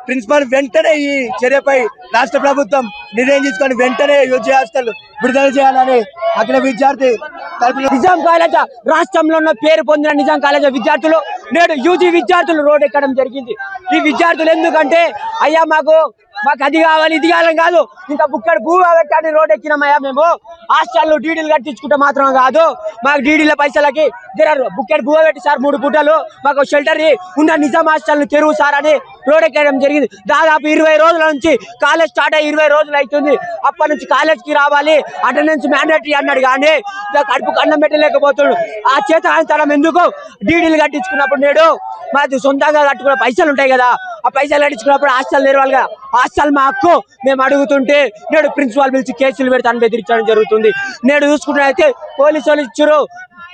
Principal వెంటనే ఈ చర్యపై రాష్ట్ర ప్రభుత్వం నిర్ణయం తీసుకొని వెంటనే యూజీ హాస్టల్ విడుదల చేయాలని అక్కడ విద్యార్థి నిజాం కాలేజ్ రాష్ట్రంలో ఉన్న పేరు పొందిన నిజాం కాలేజ్ విద్యార్థులు నేడు యూజీ విద్యార్థులు రోడ్ ఎక్కడం జరిగింది. ఈ విద్యార్థులు ఎందుకంటే అయ్యా మాకు అది కావాలి ఇది కావాలని కాదు, ఇంకా బుక్కడ భూ పెట్టాలని రోడ్ ఎక్కినామయ్యా. మేము హాస్టల్లో డీడీలు కట్టించుకుంటే మాత్రం కాదు, మాకు డీడీల పైసలకి బుక్కడ భూ పెట్టి సార్ 3 పూటలు మాకు షెల్టర్ ఉన్న నిజాం హాస్టల్ తెరువు సార్ అని రోడ్ ఎక్కడం జరిగింది. దాదాపు 20 రోజుల నుంచి కాలేజ్ స్టార్ట్ అయ్యి 20 రోజులు అవుతుంది. అప్పటి నుంచి కాలేజ్కి రావాలి అటెండెన్స్ మ్యాండేటరీ అన్నాడు కానీ కడుపుకు అన్నం పెట్టలేకపోతున్నాడు. ఆ చేతనం ఎందుకు డీడీలు కట్టించుకున్నప్పుడు నేడు మాది సొంతంగా కట్టుకున్న పైసలు ఉంటాయి కదా, ఆ పైసలు కట్టించుకున్నప్పుడు హాస్టల్ తెరవాలిగా. హాస్టల్ మా హక్కు మేము అడుగుతుంటే నేడు ప్రిన్సిపాల్ పిలిచి కేసులు పెడతాను బెదిరించడం జరుగుతుంది. నేడు చూసుకున్నట్లయితే పోలీసు వాళ్ళు ఇచ్చారు,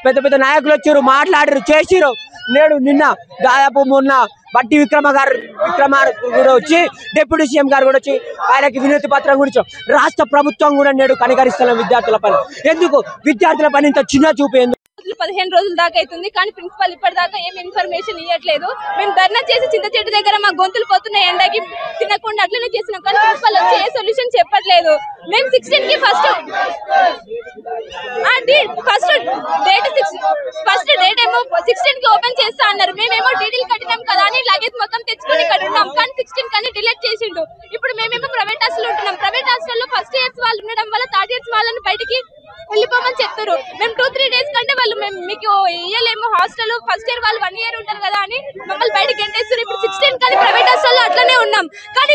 పెద్ద పెద్ద నాయకులు వచ్చారు, మాట్లాడారు, చేసిరు. నేడు నిన్న దాదాపు మొన్న బట్టి విక్రమార్క కూడా వచ్చి డిప్యూటీ సీఎం గారు కూడా వచ్చి ఆయనకి వినతి పత్రం గురించి రాష్ట్ర ప్రభుత్వం కూడా నేడు కనికరిస్తున్న విద్యార్థుల పని ఎందుకు, విద్యార్థుల పని ఇంత చిన్న చూపు ఎందుకు? 15 రోజుల దాకా అవుతుంది కానీ ప్రిన్సిపల్ ఇప్పటిదాకా ఏం ఇన్ఫర్మేషన్ ఇవ్వట్లేదు. మేము ధర్నా చేసి చింత చెట్టు దగ్గర మా గొంతులు పోతున్నాయి, ఎండకి తినకుండా అట్లనే చేస్తున్నాం కానీ ప్రిన్సిపల్ వచ్చి ఏ సొల్యూషన్ చెప్పట్లేదు. మేము 16 కి ఫస్ట్ డేట్ ఏమో 16 కి ఓపెన్ చేస్తా అన్నారు. మేమేమో డీడీలు కట్టినాం కదా అని లగేజ్ మొత్తం తెచ్చుకొని ఇక్కడ ఉన్నాం కానీ 16 కానీ డిలీట్ చేసిండు. ఇప్పుడు మేమేమో ప్రైవేట్ హాస్టల్ ఉంటున్నాం. ప్రైవేట్ హాస్టల్లో ఫస్ట్ ఇయర్స్ వాళ్ళు ఉండడం వల్ల థర్డ్ ఇయర్స్ వాళ్ళని బయటికి వెళ్ళిపోమని చెప్తారు. మేము 2-3 డేస్ కంటే వాళ్ళు మేము మీకు ఇయ్యలేము హాస్టల్, ఫస్ట్ ఇయర్ వాళ్ళు 1 ఇయర్ ఉంటారు కదా అని మమ్మల్ని బయటకి ఎంటేస్తారు. ఇప్పుడు 16 కానీ ప్రైవేట్ హాస్టల్లో అట్లనే ఉన్నాం కానీ